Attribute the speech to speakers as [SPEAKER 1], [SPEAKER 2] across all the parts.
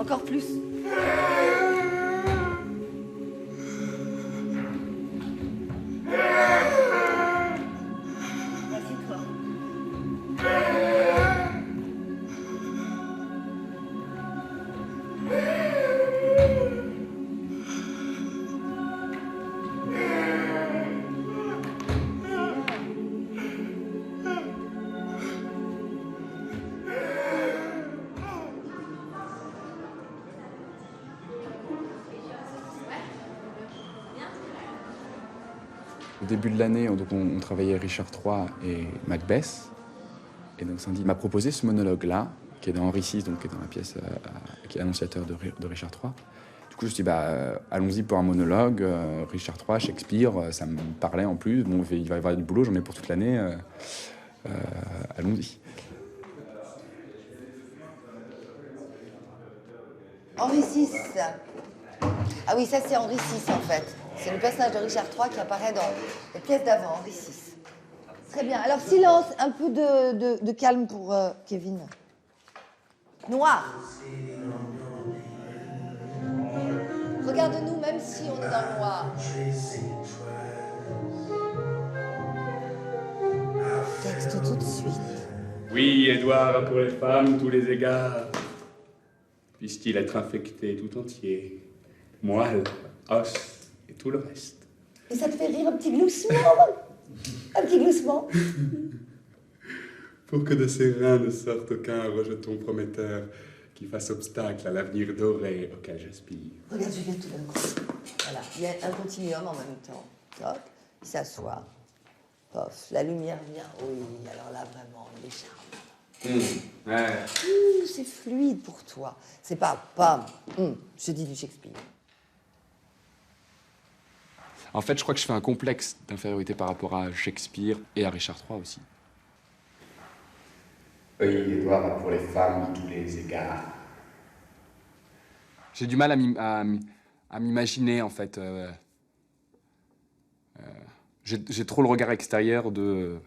[SPEAKER 1] Encore plus. Assieds-toi.
[SPEAKER 2] Au début de l'année, on travaillait Richard III et Macbeth. Et donc Sandy m'a proposé ce monologue-là, qui est dans Henri VI, donc qui est dans la pièce qui est annonciateur de Richard III. Du coup, je me suis dit, allons-y pour un monologue. Richard III, Shakespeare, ça me parlait en plus. Bon, il va y avoir du boulot, j'en ai pour toute l'année. Allons-y.
[SPEAKER 1] Henri VI. Ah oui, ça c'est Henri VI en fait. C'est le personnage de Richard III qui apparaît dans les pièces d'avant, Henri VI. Très bien. Alors silence, un peu de calme pour Kevin. Noir. Regarde-nous même si on est dans le noir. Texte tout de suite.
[SPEAKER 3] Oui, Édouard a pour les femmes tous les égards. Puisse-t-il être infecté tout entier, moelle, os et tout le reste.
[SPEAKER 1] Et ça te fait rire un petit gloussement? Un petit gloussement?
[SPEAKER 3] Pour que de ses reins ne sorte aucun rejeton prometteur qui fasse obstacle à l'avenir doré auquel j'aspire.
[SPEAKER 1] Regarde, je viens tout d'un coup. Voilà, il y a un continuum en même temps. Toc, il s'assoit. Pof, la lumière vient. Oui, alors là, vraiment, il est charmant.
[SPEAKER 3] Ouais.
[SPEAKER 1] C'est fluide pour toi. C'est pas je dis du Shakespeare.
[SPEAKER 2] En fait, je crois que je fais un complexe d'infériorité par rapport à Shakespeare et à Richard III aussi.
[SPEAKER 3] Oui, Édouard a pour les femmes tous les égards.
[SPEAKER 2] J'ai du mal à m'imaginer, en fait. J'ai trop le regard extérieur de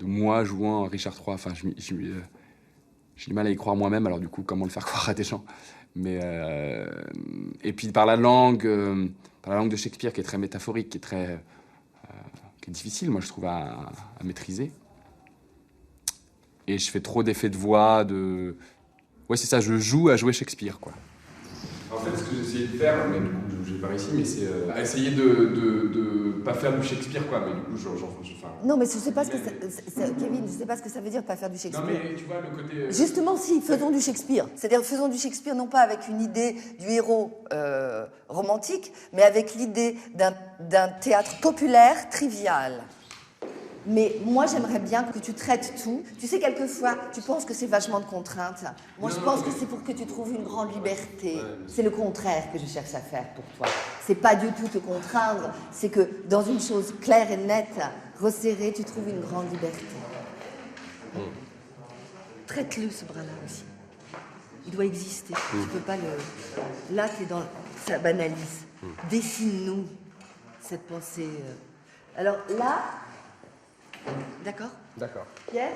[SPEAKER 2] moi jouant Richard III. Enfin, j'ai du mal à y croire moi-même, alors du coup, comment le faire croire à des gens? Mais et puis par la langue de Shakespeare, qui est très métaphorique, qui est difficile, moi, je trouve, à maîtriser. Et je fais trop d'effets de voix, Ouais, c'est ça, je joue à jouer Shakespeare, quoi. En fait, ce que j'ai essayé de faire, mais du coup, je vais pas réussi, mais c'est essayer de pas faire du Shakespeare, quoi. Mais du coup,
[SPEAKER 1] Non, mais je sais pas ce que Kevin, je sais pas ce que ça veut dire pas faire du Shakespeare.
[SPEAKER 2] Non, mais tu vois, le côté...
[SPEAKER 1] Justement, si, faisons du Shakespeare. C'est-à-dire, faisons du Shakespeare non pas avec une idée du héros romantique, mais avec l'idée d'un théâtre populaire, trivial. Mais moi, j'aimerais bien que tu traites tout. Tu sais, quelquefois, tu penses que c'est vachement de contraintes. Moi, je pense que c'est pour que tu trouves une grande liberté. C'est le contraire que je cherche à faire pour toi. C'est pas du tout te contraindre, c'est que dans une chose claire et nette, resserrée, tu trouves une grande liberté. Traite-le, ce bras-là aussi. Il doit exister. Tu peux pas le... Là, tu es dans sa banalise. Dessine-nous cette pensée. Alors là... D'accord?
[SPEAKER 2] D'accord.
[SPEAKER 1] Pierre?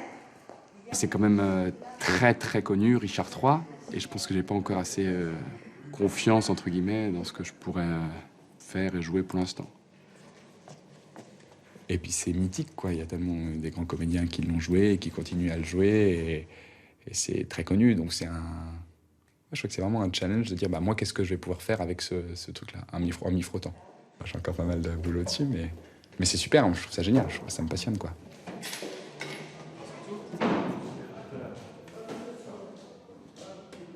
[SPEAKER 2] C'est quand même très, très connu, Richard III. Et je pense que j'ai pas encore assez confiance, entre guillemets, dans ce que je pourrais faire et jouer pour l'instant. Et puis c'est mythique, quoi. Il y a tellement des grands comédiens qui l'ont joué et qui continuent à le jouer. Et c'est très connu. Donc c'est je crois que c'est vraiment un challenge de dire, moi, qu'est-ce que je vais pouvoir faire avec ce truc-là, en m'y frottant. J'ai encore pas mal de boulot dessus, mais c'est super, je trouve ça génial, ça me passionne, quoi.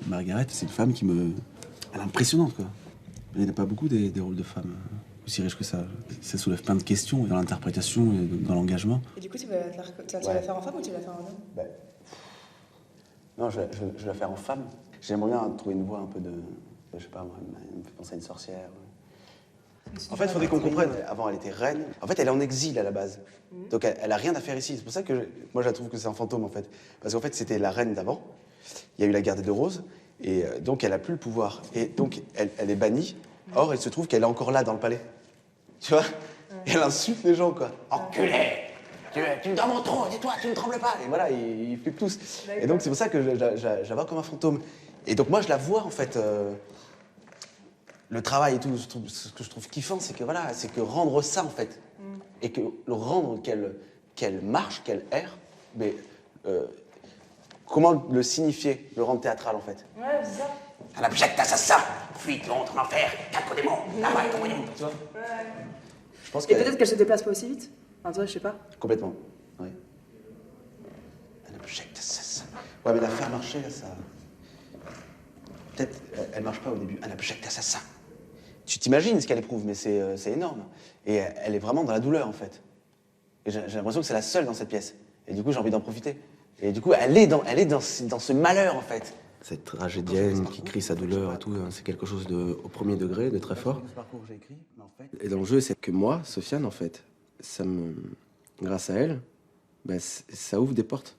[SPEAKER 4] Margaret, c'est une femme elle est impressionnante, quoi. Il n'y en a pas beaucoup des rôles de femmes aussi riches que ça. Ça soulève plein de questions dans l'interprétation et dans l'engagement.
[SPEAKER 5] Et du coup, tu vas la faire en femme ou tu vas la faire en homme?
[SPEAKER 4] Non, je vais la faire en femme. J'aimerais bien trouver une voix un peu je sais pas, moi, elle me fait penser à une sorcière. En fait, il faudrait qu'on comprenne. Avant, elle était reine. En fait, elle est en exil à la base. Donc, elle a rien à faire ici. C'est pour ça que moi, je la trouve que c'est un fantôme, en fait. Parce qu'en fait, c'était la reine d'avant. Il y a eu la guerre des deux roses. Et donc, elle a plus le pouvoir. Et donc, elle est bannie. Or, il se trouve qu'elle est encore là, dans le palais. Tu vois? Et elle insulte les gens, quoi. Enculé! Tu me donnes mon trône, et toi, tu ne trembles pas. Et voilà, ils flippent tous. Et donc, c'est pour ça que j'avais comme un fantôme. Et donc moi, je la vois, en fait, le travail et tout, ce que je trouve kiffant, c'est que voilà, c'est que rendre ça, en fait, et que le rendre qu'elle marche, qu'elle erre, mais comment le signifier, le rendre théâtral, en fait.
[SPEAKER 5] Ouais, c'est ça.
[SPEAKER 6] Un abject assassin, fuite, honte, en enfer, quatre démons, là-bas est ton royaume.
[SPEAKER 4] Tu vois? Je pense
[SPEAKER 5] Et peut-être qu'elle se déplace pas aussi vite. Enfin, toi, je sais pas.
[SPEAKER 4] Complètement, oui. Un abject assassin. Ouais, mais la faire marcher, là, ça... Peut-être, elle marche pas au début. Un abject assassin. Tu t'imagines ce qu'elle éprouve, mais c'est énorme. Et elle est vraiment dans la douleur, en fait. Et j'ai l'impression que c'est la seule dans cette pièce. Et du coup, j'ai envie d'en profiter. Et du coup, elle est dans ce malheur, en fait. Cette tragédienne qui crie sa douleur et tout, c'est quelque chose au premier degré, de très fort. Et dans le jeu, c'est que moi, Sofiane, en fait, grâce à elle, bah, ça ouvre des portes.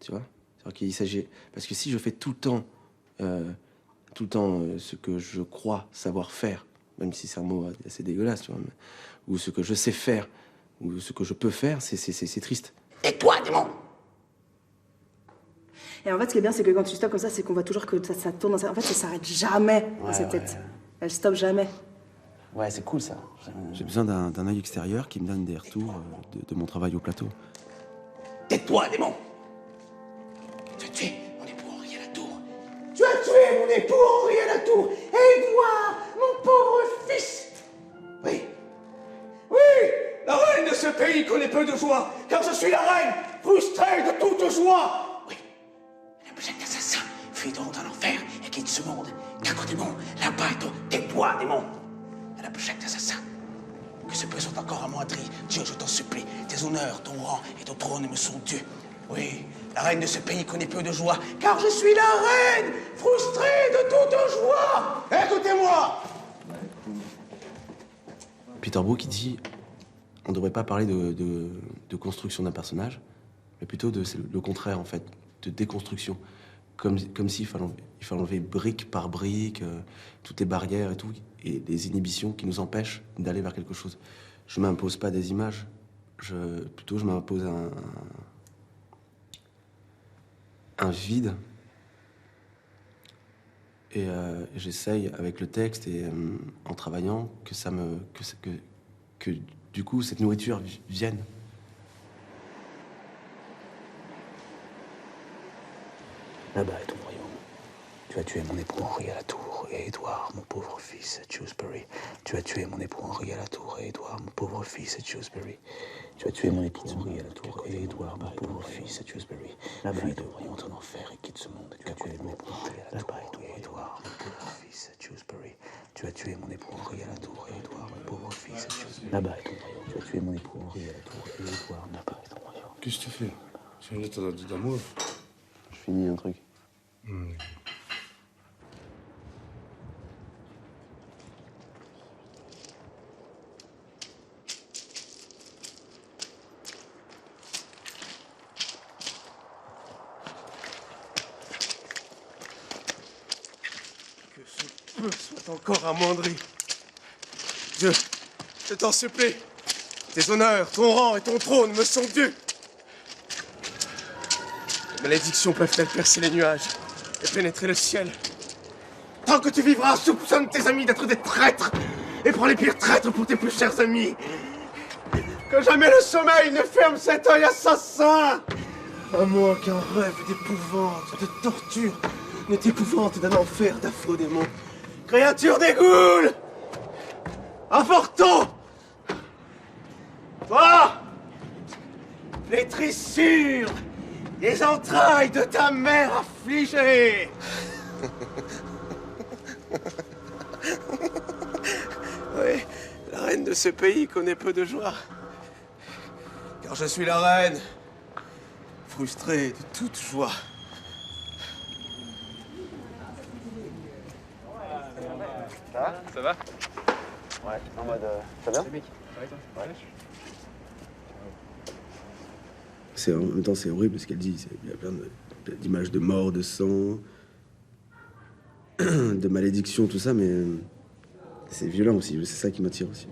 [SPEAKER 4] Tu vois? C'est-à-dire qu'il s'agit... Parce que si je fais tout le temps ce que je crois savoir faire, même si c'est un mot assez dégueulasse, tu vois, ou ce que je sais faire, ou ce que je peux faire, c'est triste.
[SPEAKER 6] Et toi, démon?
[SPEAKER 5] Et en fait, ce qui est bien, c'est que quand tu stoppes comme ça, c'est qu'on voit toujours que ça tourne dans sa... En fait, ça s'arrête jamais dans sa tête. Elle stoppe jamais.
[SPEAKER 4] Ouais, c'est cool, ça. J'ai besoin d'un œil extérieur qui me donne des retours de mon travail au plateau.
[SPEAKER 6] Tais-toi, démon! Tu as tué mon époux Henri à la tour. Tu as tué mon époux Henri à la tour. Édouard, mon pauvre fils. Oui. Oui, la reine de ce pays connaît peu de joie, car je suis la reine, frustrée de toute joie. Oui, l'abject assassin fuit donc dans l'enfer et quitte ce monde. Quatre démons, là-bas est ton... Tais-toi, démon! L'abject assassin. Que ce peu soit encore amoindri, Dieu, je t'en supplie. Tes honneurs, ton rang et ton trône me sont dus. Oui, la reine de ce pays connaît peu de joie, car je suis la reine, frustrée de toute joie. Écoutez-moi!
[SPEAKER 4] Peter Brook, il dit, on ne devrait pas parler de construction d'un personnage, mais plutôt c'est le contraire, en fait, de déconstruction. Comme s'il fallait enlever brique par brique, toutes les barrières et tout, et les inhibitions qui nous empêchent d'aller vers quelque chose. Je ne m'impose pas des images, plutôt je m'impose un vide. Et j'essaye, avec le texte et en travaillant, que du coup, cette nourriture vienne.
[SPEAKER 6] Là-bas est ton royaume. Tu as tué mon époux Henri à la tour et Édouard, mon pauvre fils, à Shrewsbury. Tu as tué mon époux Henri à la tour et Édouard, mon pauvre fils, à Shrewsbury. Tu as tué mon époux Henri à la tour et Édouard, mon pauvre fils, à Shrewsbury. Là-bas est ton royaume en enfer et quitte ce monde. Tu as tué mon époux Henri à la tour et Édouard, mon pauvre fils, à Shrewsbury. Tu as tué mon époux Henri à la tour et Édouard, mon pauvre fils, à Shrewsbury. Là-bas est ton royaume. Tu as tué mon époux Henri à la tour et Édouard, là-bas est ton royaume.
[SPEAKER 7] Qu'est-ce que tu fais? C'est une lettre d'amour.
[SPEAKER 4] Je finis un truc.
[SPEAKER 7] Que ce peu soit encore amoindri. Dieu, je t'en supplie. Tes honneurs, ton rang et ton trône me sont dus. Les malédictions peuvent-elles percer les nuages et pénétrer le ciel? Tant que tu vivras, soupçonne tes amis d'être des traîtres et prends les pires traîtres pour tes plus chers amis. Que jamais le sommeil ne ferme cet œil assassin. À moins qu'un rêve d'épouvante, de torture, ne t'épouvante d'un enfer d'affreux démons. Créature des ghouls! Avorton! Toi! Flétrissure des entrailles de ta mère affligée! Oui, la reine de ce pays connaît peu de joie. Car je suis la reine, frustrée de toute joie.
[SPEAKER 2] Ça va?
[SPEAKER 4] Ouais, en mode... ça va bien? En même temps, c'est horrible ce qu'elle dit. Il y a plein d'images de mort, de sang, de malédiction, tout ça, mais c'est violent aussi. C'est ça qui m'attire aussi.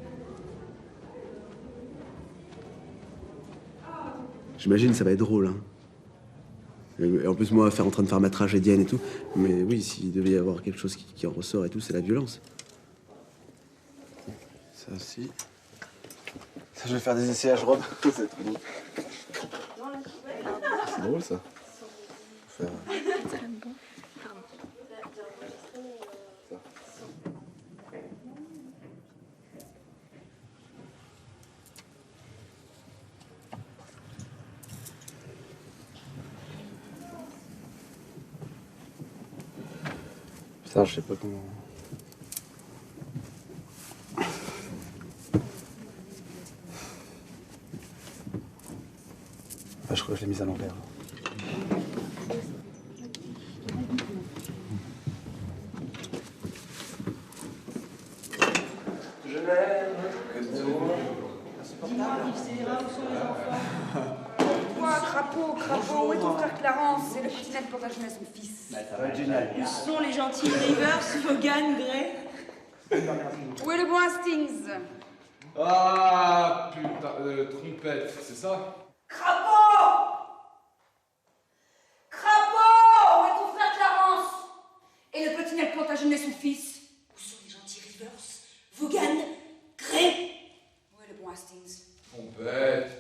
[SPEAKER 4] J'imagine que ça va être drôle, hein. Et en plus, moi, en train de faire ma tragédienne et tout. Mais oui, s'il devait y avoir quelque chose qui en ressort et tout, c'est la violence. Ça aussi. Ça, je vais faire des essayages, Rob. C'est trop drôle. C'est drôle, ça. Faire... Putain, je sais pas comment... Ah, je crois que je l'ai mise à l'envers.
[SPEAKER 8] Je l'aime, que toi.
[SPEAKER 9] Toi, crapaud, où est ton frère Clarence? C'est le petit Ned Plantagenet, son fils.
[SPEAKER 8] Ça va être génial.
[SPEAKER 10] Où sont les gentils Rivers, Vaughan, Gray?
[SPEAKER 9] Où est le bon Hastings?
[SPEAKER 2] Ah, putain, trompette, c'est ça?
[SPEAKER 9] Crapaud! Crapaud! Où est ton frère Clarence? Et le petit Ned Plantagenet, son fils?
[SPEAKER 10] Où sont les gentils Rivers, Vaughan, Gray?
[SPEAKER 9] Où est le bon Hastings?
[SPEAKER 8] Trompette.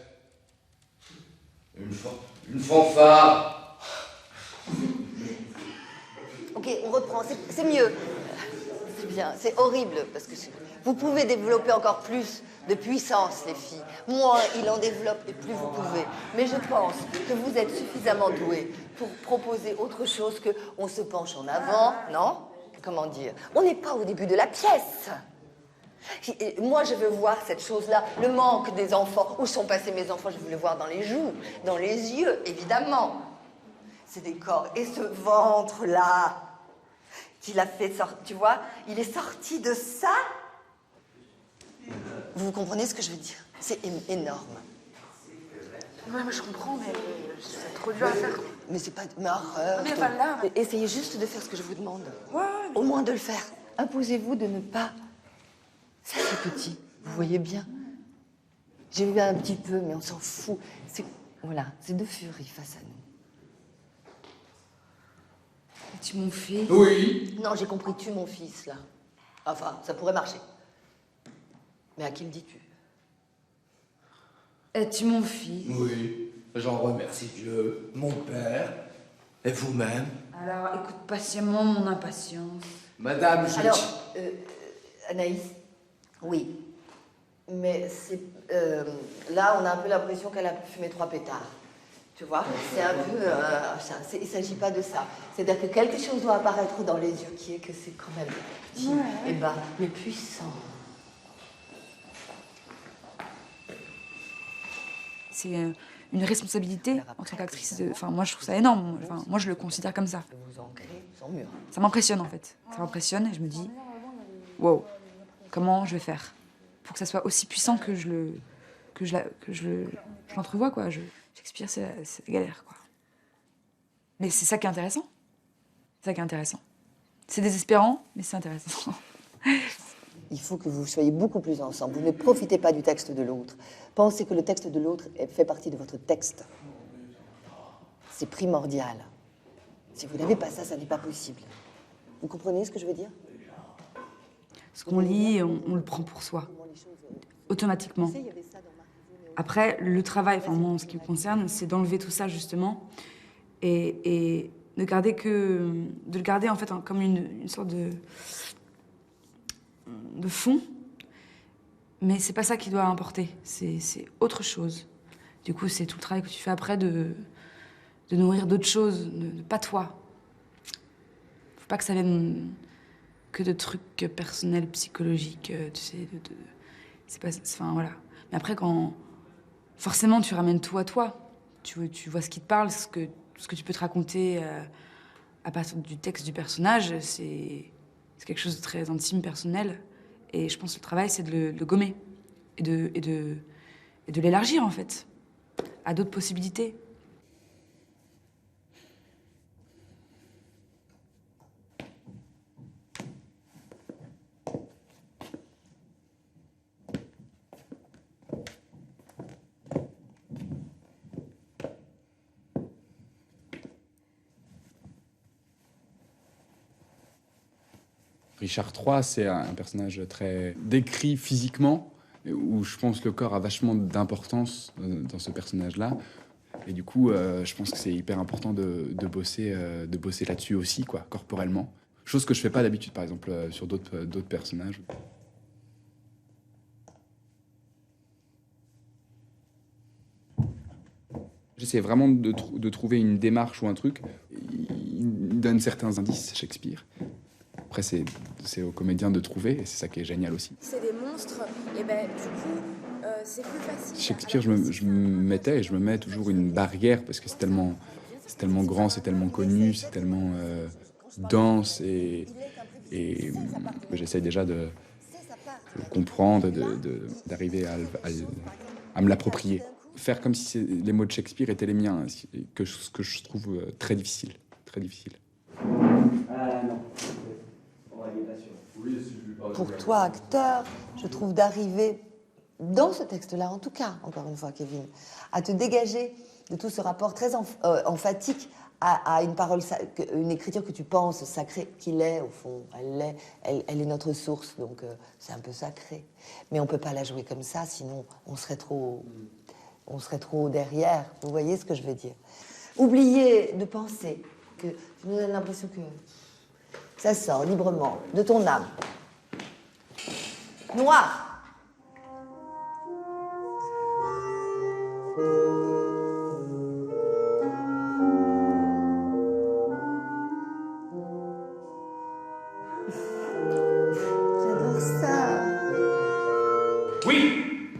[SPEAKER 8] Une fanfare.
[SPEAKER 1] Ok, on reprend, c'est mieux. C'est bien, c'est horrible, parce que vous pouvez développer encore plus de puissance, les filles. Moins il en développe, et plus vous pouvez. Mais je pense que vous êtes suffisamment doués pour proposer autre chose que on se penche en avant, non? Comment dire? On n'est pas au début de la pièce. Et moi, je veux voir cette chose-là, le manque des enfants. Où sont passés mes enfants? Je veux les voir dans les joues, dans les yeux, évidemment. Ces décors. Et ce ventre-là, qu'il a fait sortir, tu vois, il est sorti de ça. Vous comprenez ce que je veux dire? C'est énorme.
[SPEAKER 9] Ouais, mais je comprends, mais c'est trop dur à faire.
[SPEAKER 1] Mais c'est pas... Mais arrête.
[SPEAKER 9] Mais voilà.
[SPEAKER 1] Essayez juste de faire ce que je vous demande.
[SPEAKER 9] Ouais,
[SPEAKER 1] Au moins de le faire. Imposez-vous de ne pas... Ça, c'est petit. Vous voyez bien. J'ai vu un petit peu, mais on s'en fout. Voilà, c'est de furie face à nous.
[SPEAKER 9] Es-tu mon fils?
[SPEAKER 8] Oui.
[SPEAKER 1] Non, j'ai compris, tu, mon fils, là. Enfin, ça pourrait marcher. Mais à qui le dis-tu?
[SPEAKER 9] Es-tu mon fils?
[SPEAKER 8] Oui. J'en remercie Dieu, mon père, et vous-même.
[SPEAKER 9] Alors, écoute patiemment mon impatience.
[SPEAKER 8] Madame, je...
[SPEAKER 1] Alors, Anaïs, oui. Mais c'est... là, on a un peu l'impression qu'elle a fumé 3 pétards. Tu vois? C'est un peu... ça. Il ne s'agit pas de ça. C'est-à-dire que quelque chose doit apparaître dans les yeux qui est que c'est quand même petit et bas, mais puissant.
[SPEAKER 9] C'est une responsabilité en tant qu'actrice. Enfin, moi, je trouve ça énorme. Enfin, moi, je le considère comme ça.
[SPEAKER 1] Vous ancrez sans mur.
[SPEAKER 9] Ça m'impressionne, en fait. Ça m'impressionne et je me dis, wow, comment je vais faire pour que ça soit aussi puissant que je l'entrevois, quoi. Shakespeare, c'est la galère, quoi. Mais c'est ça qui est intéressant. C'est ça qui est intéressant. C'est désespérant, mais c'est intéressant.
[SPEAKER 1] Il faut que vous soyez beaucoup plus ensemble. Vous ne profitez pas du texte de l'autre. Pensez que le texte de l'autre fait partie de votre texte. C'est primordial. Si vous n'avez pas ça, ça n'est pas possible. Vous comprenez ce que je veux dire?
[SPEAKER 9] Ce qu'on lit, on le prend pour soi, automatiquement. Après, le travail, enfin moi en ce qui me concerne, c'est d'enlever tout ça justement et de le garder en fait comme une sorte de fond. Mais c'est pas ça qui doit importer, c'est autre chose. Du coup, c'est tout le travail que tu fais après de nourrir d'autres choses, pas toi. Faut pas que ça vienne que de trucs personnels, psychologiques, tu sais, c'est pas... Enfin, voilà. Mais après, quand... Forcément, tu ramènes tout à toi. Tu vois ce qui te parle, ce que tu peux te raconter à partir du texte du personnage, c'est quelque chose de très intime, personnel. Et je pense que le travail, c'est de le gommer et de l'élargir, en fait, à d'autres possibilités.
[SPEAKER 2] Richard III, c'est un personnage très décrit physiquement, où je pense que le corps a vachement d'importance dans ce personnage-là. Et du coup, je pense que c'est hyper important de bosser là-dessus aussi, quoi, corporellement. Chose que je fais pas d'habitude, par exemple, sur d'autres personnages. J'essaie vraiment de trouver une démarche ou un truc. Il donne certains indices, Shakespeare. Après, c'est aux comédiens de trouver, et c'est ça qui est génial aussi.
[SPEAKER 11] C'est des monstres, et ben du coup, c'est plus facile.
[SPEAKER 2] Shakespeare, je me mettais et je me mets toujours une barrière, parce que c'est tellement grand, c'est tellement connu, c'est tellement dense, et j'essaie déjà de comprendre, d'arriver à me l'approprier. Faire comme si les mots de Shakespeare étaient les miens, ce que je trouve très difficile, très difficile.
[SPEAKER 4] Non.
[SPEAKER 1] Pour toi, acteur, je trouve d'arriver, dans ce texte-là, en tout cas, encore une fois, Kevin, à te dégager de tout ce rapport très emphatique à une parole, une écriture que tu penses sacrée, qu'il est, au fond. Elle est notre source, donc c'est un peu sacré. Mais on ne peut pas la jouer comme ça, sinon on serait trop derrière. Vous voyez ce que je veux dire? Oubliez de penser que tu nous donnes l'impression que ça sort librement de ton âme. Noir. J'adore ça.
[SPEAKER 3] Oui!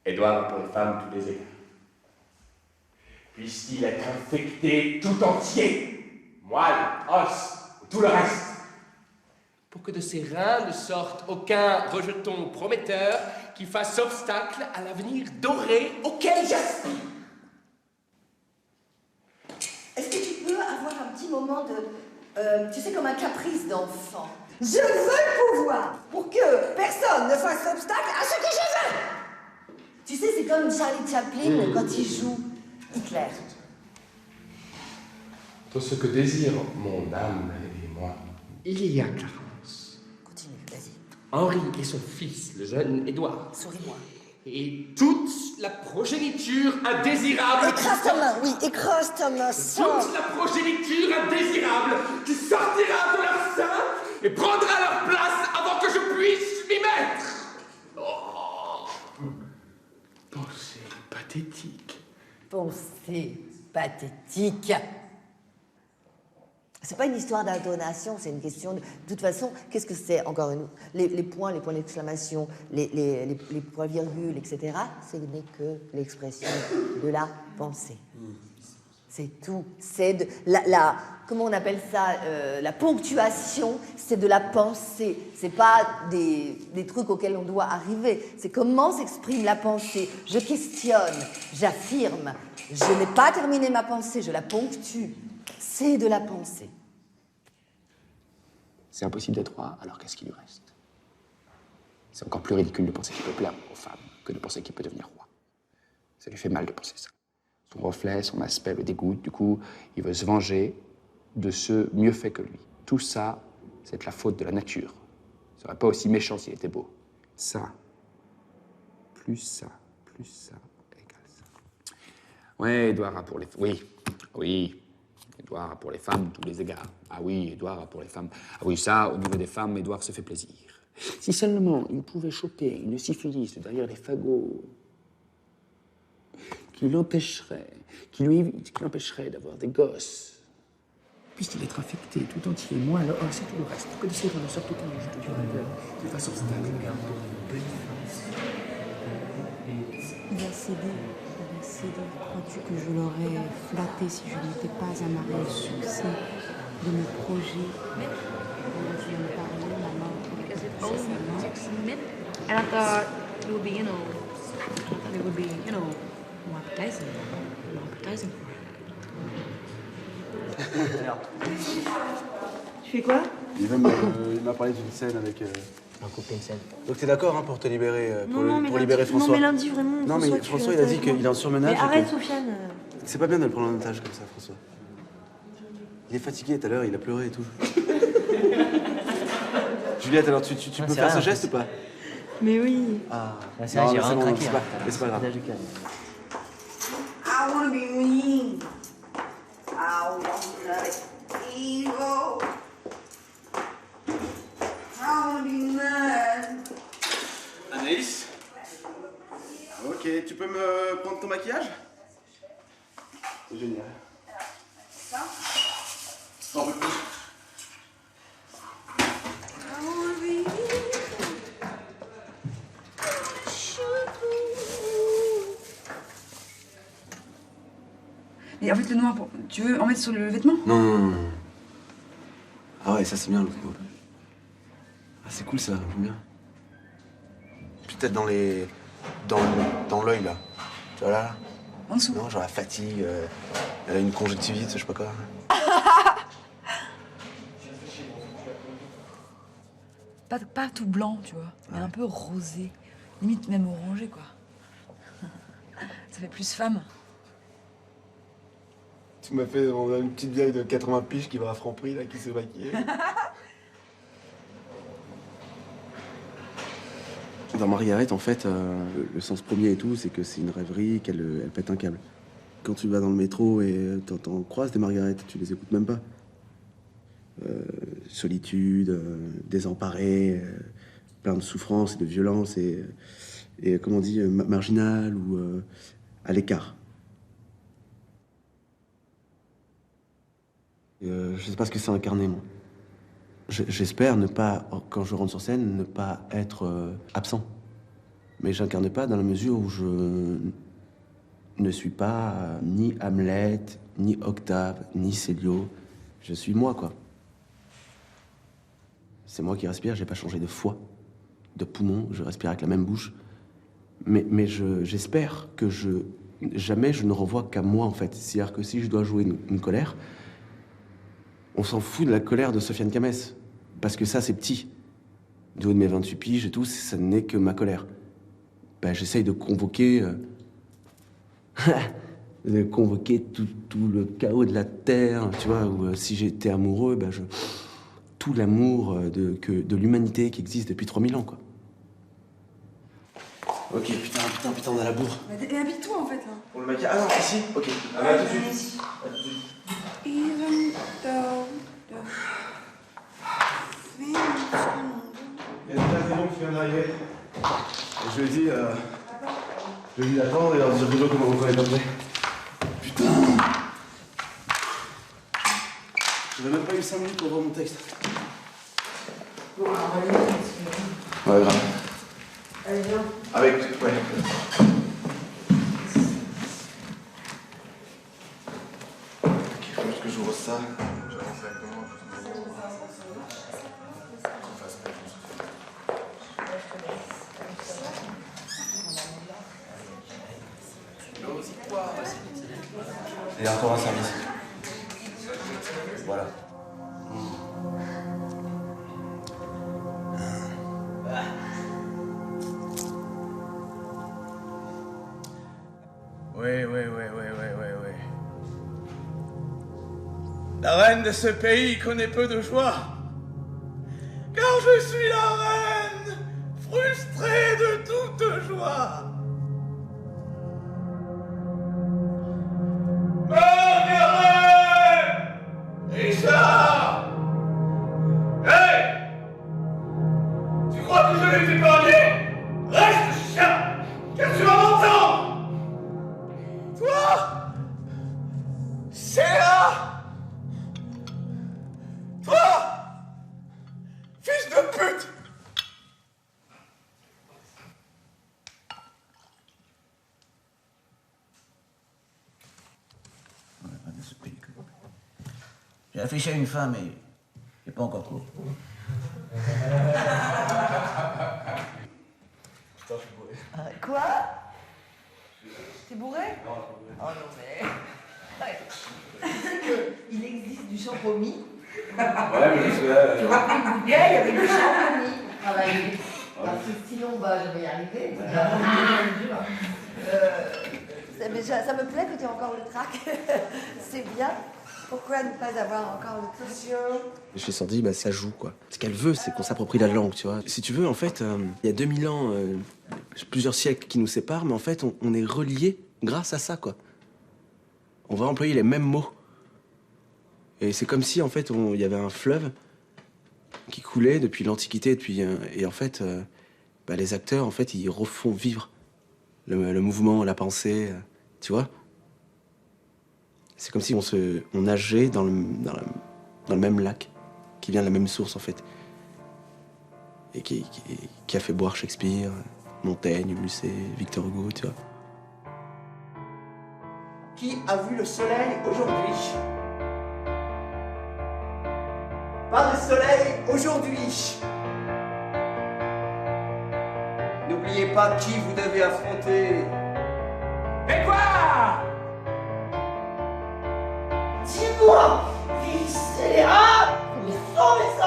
[SPEAKER 3] Édouard pour les femmes, tous les égards. Puisse-t-il être infecté tout entier, moelle, os, tout le reste.
[SPEAKER 12] Pour que de ses reins ne sorte aucun rejeton prometteur qui fasse obstacle à l'avenir doré auquel j'aspire.
[SPEAKER 1] Est-ce que tu peux avoir un petit moment de... tu sais, comme un caprice d'enfant. Je veux le pouvoir pour que personne ne fasse obstacle à ce que je veux. Tu sais, c'est comme Charlie Chaplin quand il joue Hitler.
[SPEAKER 12] Tout ce que désire mon âme et moi, il y a carence.
[SPEAKER 1] Continue, vas-y.
[SPEAKER 12] Henri et son fils, le jeune Édouard.
[SPEAKER 1] Souris-moi.
[SPEAKER 12] Et toute la progéniture indésirable...
[SPEAKER 1] Écrase ta main, oui, écrase ta main, sors.
[SPEAKER 12] Toute la progéniture indésirable qui sortira de leur sein et prendra leur place avant que je puisse m'y mettre. Oh. Pensée pathétique.
[SPEAKER 1] Pensée pathétique. C'est pas une histoire d'intonation, c'est une question de toute façon, qu'est-ce que c'est, encore une les points d'exclamation, les points-virgules, etc., ce n'est que l'expression de la pensée. C'est tout. C'est de comment on appelle ça, la ponctuation, c'est de la pensée. C'est pas des trucs auxquels on doit arriver. C'est comment s'exprime la pensée. Je questionne, j'affirme. Je n'ai pas terminé ma pensée, je la ponctue. C'est de la pensée.
[SPEAKER 13] C'est impossible d'être roi, alors qu'est-ce qui lui reste? C'est encore plus ridicule de penser qu'il peut plaire aux femmes que de penser qu'il peut devenir roi. Ça lui fait mal de penser ça. Son reflet, son aspect le dégoûte, du coup, il veut se venger de ceux mieux faits que lui. Tout ça, c'est de la faute de la nature. Il serait pas aussi méchant s'il était beau. Ça, plus ça, égale ça. Ouais, Édouard a pour les... Oui. Édouard a pour les femmes tous les égards. Ah oui, Édouard a pour les femmes. Ah oui, ça, au niveau des femmes, Édouard se fait plaisir. Si seulement il pouvait choper une syphilis derrière les fagots qui l'empêcherait d'avoir des gosses. Puisse-t-il être infecté tout entier, moi, alors, c'est tout le reste. Que de ses reins ne sortent aucun rejeton de façon obstacle.
[SPEAKER 9] Il a cédé. Crois-tu que je l'aurais flatté si je n'étais pas amarrée au succès de mes projets dont je viens de parler, maman?
[SPEAKER 14] And I thought it would be, more appetizing.
[SPEAKER 5] Tu fais quoi?
[SPEAKER 4] Il m'a parlé d'une scène avec...
[SPEAKER 13] On va couper une scène.
[SPEAKER 4] Donc t'es d'accord hein, pour te libérer, pour
[SPEAKER 5] mais
[SPEAKER 4] libérer François?
[SPEAKER 5] Non mais lundi vraiment.
[SPEAKER 4] Non mais François il a dit qu'il est en surmenage.
[SPEAKER 5] Mais arrête Sofiane.
[SPEAKER 4] C'est pas bien de le prendre en otage comme ça, François. Il est fatigué tout à l'heure, il a pleuré et tout. Juliette, alors tu peux faire ce geste ou pas?
[SPEAKER 5] Mais oui.
[SPEAKER 4] Ah,
[SPEAKER 15] c'est vrai, j'ai rien craqué.
[SPEAKER 4] Mais c'est pas grave.
[SPEAKER 6] I wanna be mean. I wanna be evil. I wanna be mad.
[SPEAKER 4] Anaïs? Ok, tu peux me prendre ton maquillage? C'est génial.
[SPEAKER 6] Ça?
[SPEAKER 4] Un peu plus.
[SPEAKER 6] I wanna be
[SPEAKER 9] Mais en fait, le noir, tu veux en mettre sur le vêtement?
[SPEAKER 4] Non. Ah ouais, ça c'est bien le coup. Ah, c'est cool ça, j'aime bien. Peut-être dans les. dans l'œil là. Tu vois là?
[SPEAKER 9] En dessous?
[SPEAKER 4] Non, genre la fatigue, elle a une conjonctivite, je sais pas quoi.
[SPEAKER 9] Pas tout blanc, tu vois, mais un peu rosé. Limite même orangé, quoi. Ça fait plus femme.
[SPEAKER 4] Tu m'as fait on a une petite vieille de 80 piges qui va à Franprix là, qui s'est maquillée. Dans Margaret, en fait, le sens premier et tout, c'est que c'est une rêverie, qu'elle pète un câble. Quand tu vas dans le métro et t'en croises des Margaret, tu les écoutes même pas. Solitude, désemparée, plein de souffrance et de violence et comment on dit, marginal ou à l'écart. Je sais pas ce que c'est incarné, moi. J'espère ne pas, quand je rentre sur scène, ne pas être absent. Mais j'incarne pas dans la mesure où je ne suis pas ni Hamlet, ni Octave, ni Célio. Je suis moi, quoi. C'est moi qui respire, j'ai pas changé de foie, de poumon, je respire avec la même bouche. Mais j'espère que jamais je ne renvoie qu'à moi, en fait. C'est-à-dire que si je dois jouer une colère, on s'en fout de la colère de Sofiane Camès. Parce que ça, c'est petit. Du haut de mes 28 piges et tout, ça n'est que ma colère. Ben, j'essaye de convoquer... de convoquer tout le chaos de la terre, tu vois, où si j'étais amoureux, ben tout l'amour de l'humanité qui existe depuis 3000 ans, quoi. Ok, putain, on a la bourre.
[SPEAKER 9] Mais habille-toi, en fait, là.
[SPEAKER 4] Pour le maquillage. Ah non, ici. Ok. Ah, bah, tout de suite.
[SPEAKER 6] Even though the
[SPEAKER 4] Il y a une classe de monde qui vient d'arriver. Et je lui ai dit d'attendre et leur dire déjà comment vous allez tomber. Putain. J'avais même pas eu 5 minutes pour voir mon texte. Ouais, grave.
[SPEAKER 6] Allez, viens.
[SPEAKER 4] Avec. Ouais. Ok, faut juste que j'ouvre ça. Et encore un service. Voilà.
[SPEAKER 7] Oui. La reine de ce pays connaît peu de joie. Car je suis la reine, frustrée de toute joie. Margaret! Richard! Hey! Tu crois que je vais t'épargner? Reste, chien! Car tu vas m'entendre! Toi! C'est là! Toi! Fils de pute!
[SPEAKER 15] J'ai réfléchi à une fin, mais j'ai pas encore trop.
[SPEAKER 4] Putain, je suis bourré.
[SPEAKER 1] Quoi? T'es bourré?
[SPEAKER 4] Non,
[SPEAKER 1] oh non, mais... Ouais. C'est qu'il existe du champomis.
[SPEAKER 4] Ouais, mais juste là...
[SPEAKER 1] Tu vois plus de bouteille avec du champomis pour travailler. Parce que sinon, bah, je vais y arriver. Mais ça me plaît que tu aies encore le trac. C'est bien.
[SPEAKER 16] Pourquoi ne pas avoir encore le potion?
[SPEAKER 17] Je me suis senti, bah ça joue quoi. Ce qu'elle veut, c'est qu'on s'approprie la langue, tu vois. Si tu veux, en fait, il y a 2000 ans, plusieurs siècles qui nous séparent, mais en fait, on est reliés grâce à ça, quoi. On va employer les mêmes mots. Et c'est comme si, en fait, il y avait un fleuve qui coulait depuis l'Antiquité, et en fait, bah, les acteurs, en fait, ils refont vivre le mouvement, la pensée, tu vois. C'est comme si on nageait dans le même lac, qui vient de la même source, en fait. Et qui a fait boire Shakespeare, Montaigne, Musset, Victor Hugo, tu vois.
[SPEAKER 6] Qui a vu le soleil aujourd'hui? Pas de soleil aujourd'hui. N'oubliez pas qui vous devez affronter.
[SPEAKER 12] Et quoi?
[SPEAKER 6] Dis-moi, fils scélérat, où sont les